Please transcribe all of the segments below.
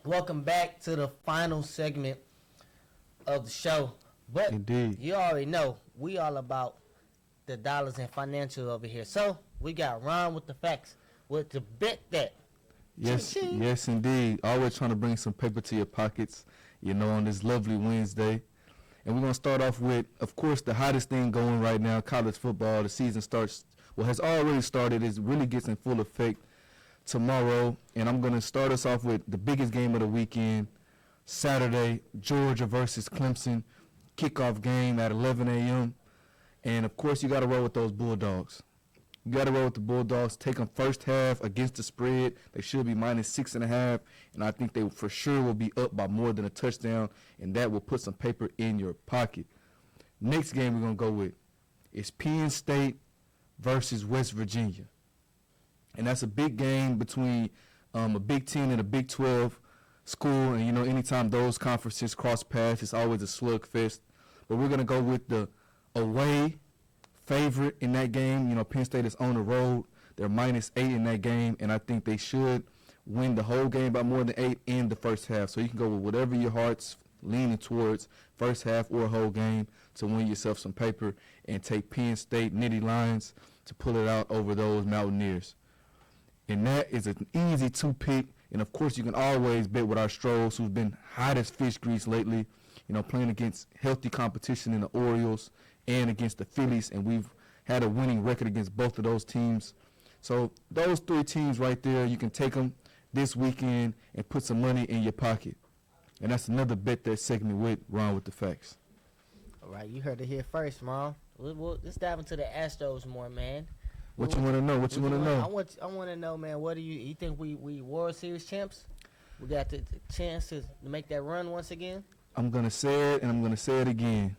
Welcome back to the final segment of the show. But Indeed. you already know we all about the dollars and financial over here. So we got Ron with the facts with the bet that. Yes, Ching-ching. yes, indeed. Always trying to bring some paper to your pockets, on this lovely Wednesday. And we're going to start off with, of course, the hottest thing going right now, college football. The season starts, has already started. It really gets in full effect tomorrow. And I'm going to start us off with the biggest game of the weekend, Saturday, Georgia versus Clemson, kickoff game at 11 a.m. And, of course, you got to roll with those Bulldogs. You got to roll with the Bulldogs. Take them first half against the spread. They should be -6.5, and I think they for sure will be up by more than a touchdown, and that will put some paper in your pocket. Next game we're going to go with is Penn State versus West Virginia. And that's a big game between a Big Ten and a Big 12 school, and, anytime those conferences cross paths, it's always a slugfest. But we're going to go with the away favorite in that game. Penn State is on the road. They're -8 in that game, and I think they should win the whole game by more than 8 in the first half. So you can go with whatever your heart's leaning towards, first half or whole game, to win yourself some paper and take Penn State Nittany Lions to pull it out over those Mountaineers. And that is an easy 2-pick. And, of course, you can always bet with our Astros, who's been hot as fish grease lately, playing against healthy competition in the Orioles and against the Phillies, and we've had a winning record against both of those teams. So those three teams right there, you can take them this weekend and put some money in your pocket. And that's another bet that segment with Ron with the facts. All right, you heard it here first, Mom. Let's dive into the Astros more, man. What you want to know? What you want to know? I want to know, man. What do you think we World Series champs? We got the chance to make that run once again. I'm gonna say it, and I'm gonna say it again.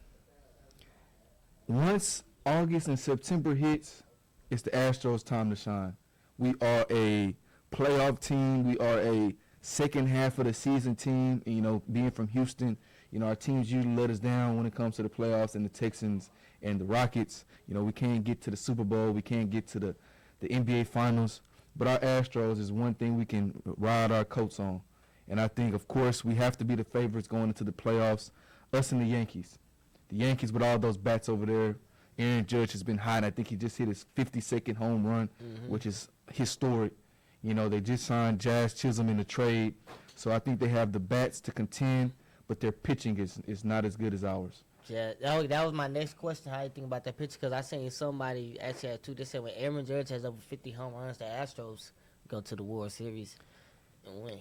Once August and September hits, it's the Astros' time to shine. We are a playoff team. We are a second half of the season team. Being from Houston, our teams usually let us down when it comes to the playoffs, and the Texans and the Rockets. We can't get to the Super Bowl. We can't get to the NBA Finals. But our Astros is one thing we can ride our coats on. And I think, of course, we have to be the favorites going into the playoffs, us and the Yankees. The Yankees with all those bats over there. Aaron Judge has been hot. I think he just hit his 52nd home run, which is historic. They just signed Jazz Chisholm in the trade. So I think they have the bats to contend, but their pitching is not as good as ours. Yeah, that was my next question. How you think about that pitch? Because I seen somebody actually had two. They said when Aaron Judge has over 50 home runs, the Astros go to the World Series and win.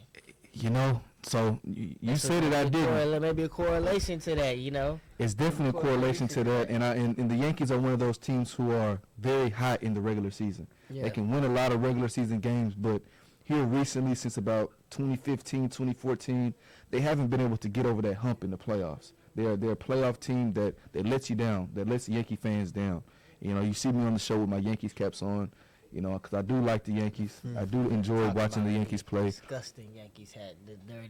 So you said it, I didn't. Maybe a correlation to that, It's definitely a correlation to that. And the Yankees are one of those teams who are very hot in the regular season. Yeah. They can win a lot of regular season games, but here recently, since about 2015, 2014, they haven't been able to get over that hump in the playoffs. They're a playoff team that lets you down, that lets Yankee fans down. You see me on the show with my Yankees caps on. Because I do like the Yankees. I do enjoy watching the Yankees play. Disgusting Yankees hat.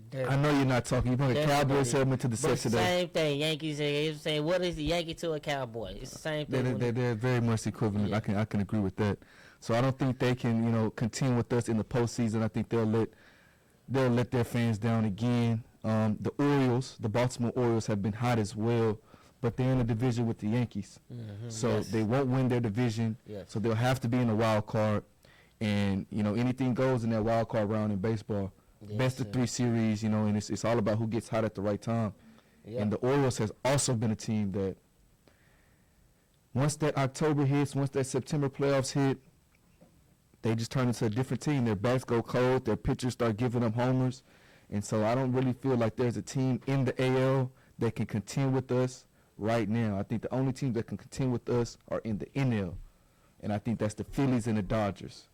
They're I know you're not talking. You brought a Cowboys helmet to the set today. Same thing. Yankees saying, what is the Yankee to a Cowboy? It's the same thing. They're very much equivalent. Yeah. I can agree with that. So I don't think they can contend with us in the postseason. I think they'll let their fans down again. The Orioles, the Baltimore Orioles, have been hot as well. But they're in a division with the Yankees. So they won't win their division. Yes. So they'll have to be in the wild card. And, anything goes in that wild card round in baseball. Yes, best of 3 series, and it's all about who gets hot at the right time. Yep. And the Orioles has also been a team that once that October hits, once that September playoffs hit, they just turn into a different team. Their bats go cold. Their pitchers start giving them homers. And so I don't really feel like there's a team in the AL that can contend with us right now. I think the only teams that can contend with us are in the NL, and I think that's the Phillies and the Dodgers.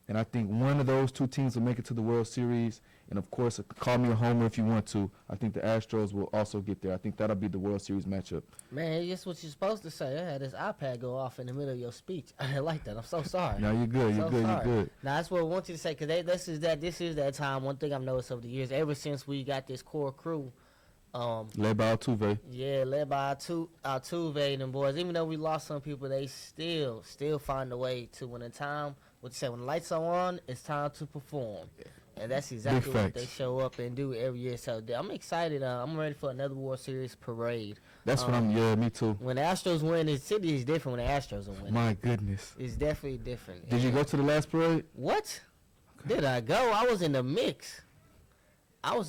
And I think one of those two teams will make it to the World Series. And, of course, call me a homer if you want to. I think the Astros will also get there. I think that'll be the World Series matchup. Man, that's what you're supposed to say. I had this iPad go off in the middle of your speech. I didn't like that. I'm so sorry. No, you're good. You're good. Now, that's what I want you to say, because this is that time. One thing I've noticed over the years, ever since we got this core crew, led by Altuve. Yeah, led by Altuve and them boys. Even though we lost some people, they still find a way to, when the lights are on, it's time to perform. And that's exactly what facts. they show up and do every year. So I'm excited. I'm ready for another World Series parade. That's what me too. When the Astros win, the city is different when the Astros are winning. My goodness. It's definitely different. Did you go to the last parade? What? Okay. Did I go? I was in the mix. I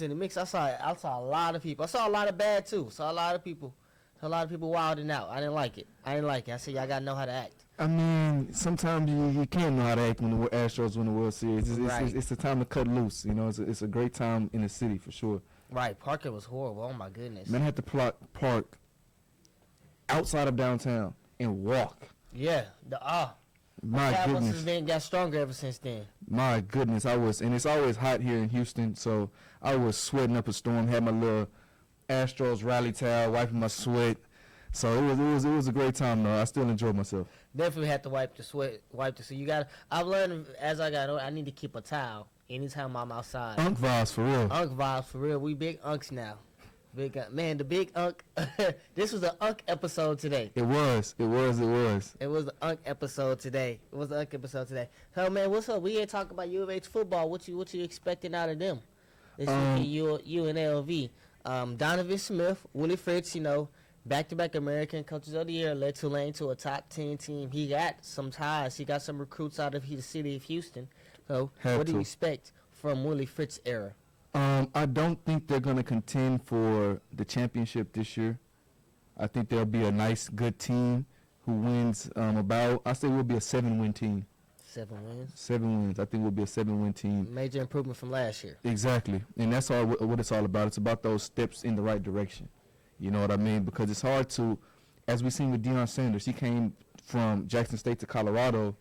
saw a lot of people. I saw a lot of bad too. Saw a lot of people wilding out. I didn't like it. I said y'all gotta know how to act. I mean, sometimes you can't know how to act when the Astros win the World Series. It's a time to cut loose. You know, it's a great time in the city for sure. Right. Parking was horrible. Oh my goodness. Man, I had to park outside of downtown and walk. Yeah. My goodness. Then got stronger ever since then. My goodness, and it's always hot here in Houston, so I was sweating up a storm. Had my little Astros rally towel, wiping my sweat. So it was a great time though. I still enjoyed myself. Definitely have to wipe the sweat. So I've learned as I got older, I need to keep a towel anytime I'm outside. Unk vibes for real. Unk vibes for real. We big unks now. Man, the big unk. This was an unk episode today. It was. It was an unk episode today. So man, what's up? We ain't talking about U of H football. What you expecting out of them? This UNLV. Donovan Smith, Willie Fritz, back-to-back American Coaches of the Year, led Tulane to a top 10 team. He got some ties. He got some recruits out of the city of Houston. So what do you expect from Willie Fritz era? I don't think they're going to contend for the championship this year. I think there'll be a nice, good team who wins I say we'll be a 7-win team. 7 wins? 7 wins. I think we'll be a 7-win team. Major improvement from last year. Exactly. And that's all what it's all about. It's about those steps in the right direction. You know what I mean? Because it's hard to, as we seen with Deion Sanders, he came from Jackson State to Colorado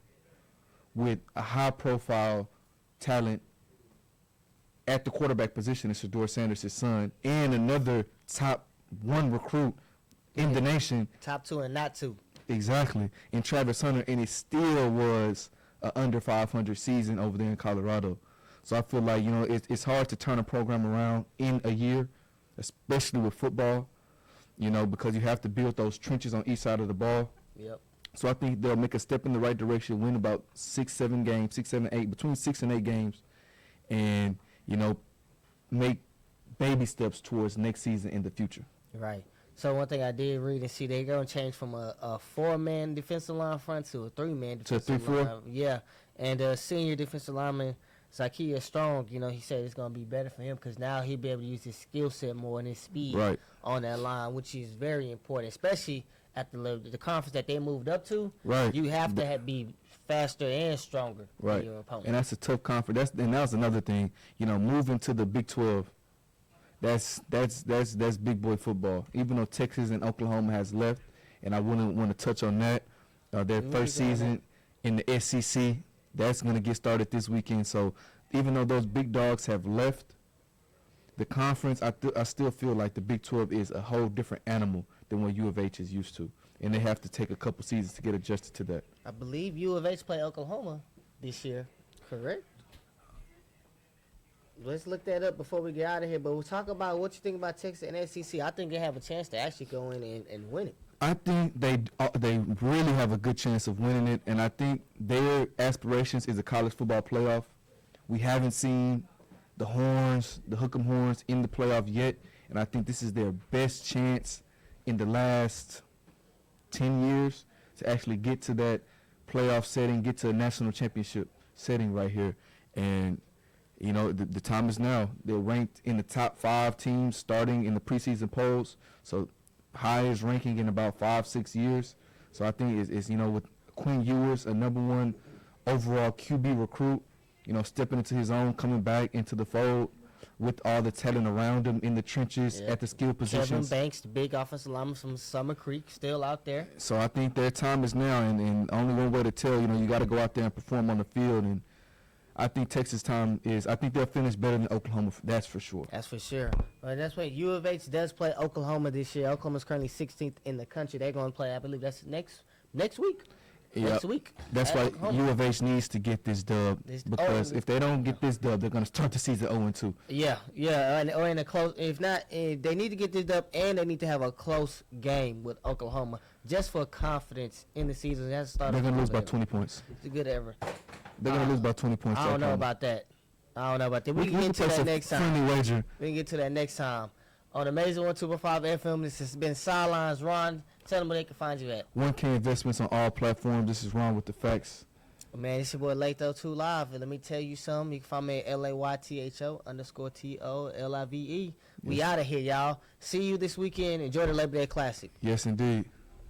with a high-profile talent at the quarterback position, is Shedeur Sanders' son, and another top 1 recruit in the nation. Top 2 and not 2. Exactly. And Travis Hunter, and it still was an under 500 season over there in Colorado. So I feel like, it's hard to turn a program around in a year, especially with football, because you have to build those trenches on each side of the ball. Yep. So I think they'll make a step in the right direction, win about 6, 7 games, 6, 7, 8, between 6 and 8 games, and make baby steps towards next season in the future. Right. So one thing I did read and see, they're going to change from a 4-man defensive line front to a 3-man defensive line. 3-4? Yeah. And senior defensive lineman, Zakiya Strong, he said it's going to be better for him because now he'll be able to use his skill set more and his speed on that line, which is very important, especially at the conference that they moved up to. Right. You have to be faster and stronger than your opponent. And that's a tough conference. That was another thing. Moving to the Big 12, that's big boy football. Even though Texas and Oklahoma has left, and I wouldn't want to touch on that. Their first season in the SEC, that's going to get started this weekend. So even though those big dogs have left the conference, I still feel like the Big 12 is a whole different animal than what U of H is used to. And they have to take a couple seasons to get adjusted to that. I believe U of H play Oklahoma this year, correct? Let's look that up before we get out of here. But we'll talk about what you think about Texas and SEC. I think they have a chance to actually go in and win it. I think they really have a good chance of winning it, and I think their aspirations is a college football playoff. We haven't seen the Hook'em Horns in the playoff yet, and I think this is their best chance in the last 10 years to actually get to that playoff setting, get to a national championship setting right here. And, the time is now. They're ranked in the top 5 teams starting in the preseason polls, so highest ranking in about 5-6 years. So I think it's with Quinn Ewers, a number 1 overall QB recruit, stepping into his own, coming back into the fold with all the talent around him in the trenches at the skill positions. Kevin Banks, the big offensive lineman from Summer Creek, still out there. So I think their time is now, and only one way to tell, you got to go out there and perform on the field. And I think Texas' time is, I think they'll finish better than Oklahoma. That's for sure. That's for sure. Well, that's right. U of H does play Oklahoma this year. Oklahoma's currently 16th in the country. They're going to play, I believe that's next week. Next week. That's why U of H needs to get this dub, because if they don't get this dub, they're going to start the season 0-2. Yeah, or in a close. If not, they need to get this dub, and they need to have a close game with Oklahoma just for confidence in the season. They're going to lose by 20 points. It's a good ever. They're going to lose by 20 points. I don't know about that. I don't know about that. We can get to place that a next time. friendly wager. We can get to that next time. On Amazing 102.5 FM, this has been Sidelines. Ron, tell them where they can find you at. 1K Investments on all platforms. This is Ron with the facts. Man, it's your boy Latho 2 Live. And let me tell you something. You can find me at LAYTHO_TOLIVE. We out of here, y'all. See you this weekend. Enjoy the Labor Day Classic. Yes, indeed.